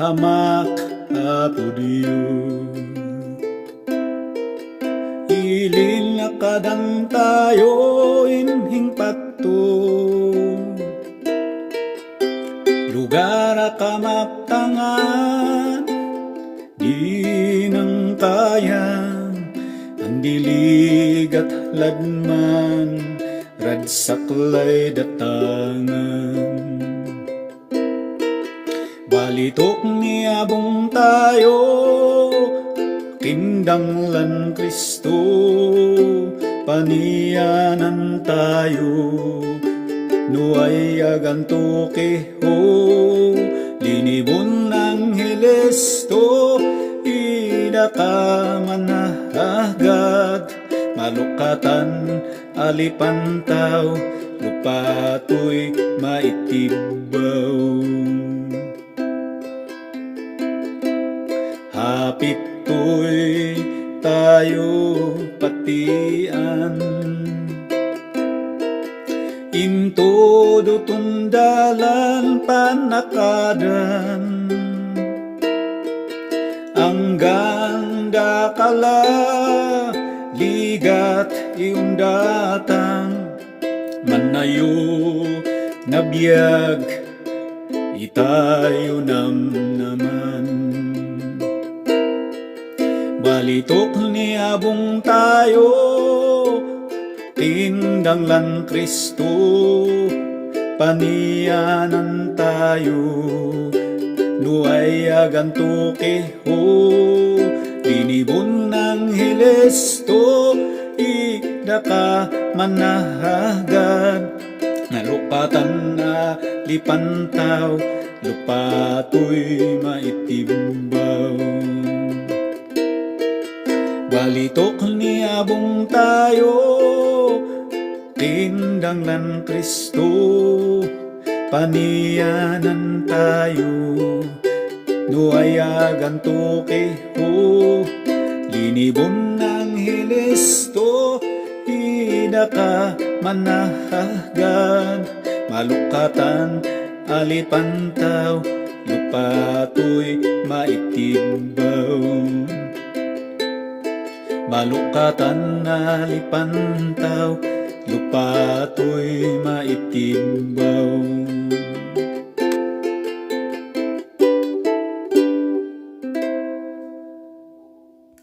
hamak apudyo. Ilin na kadang tayo inhing pato, lugar kamaptangan di nang kayang andilig at ladman radsaklay datangan. Balitok ni abong tayo kindanglan Kristo, paniyanan tayo nuay aganto keho linibon ng Helesto, ida ka manahagad malukatan alipantaw lupatoy maitibaw. Hapit to'y tayo patian, into dutundalan panakadan, ang ganda kala ligat iundatang manayo nabiyag itayo naman. Balitok ni abong tayo tindanglan Kristo, paniyanan tayo nuay aganto keho linibon ng Helesto, ida ka manahagad nalupatan na lipantaw lupatoy maitibaw. Balitok ni abong tayo tindanglan Kristo, paniyanan tayo nuay aganto keho linibon ng Helesto, ida ka manahagad malukatan alipantaw lupatoy maitibaw. Malukatan alipantaw lupatoy maitibaw.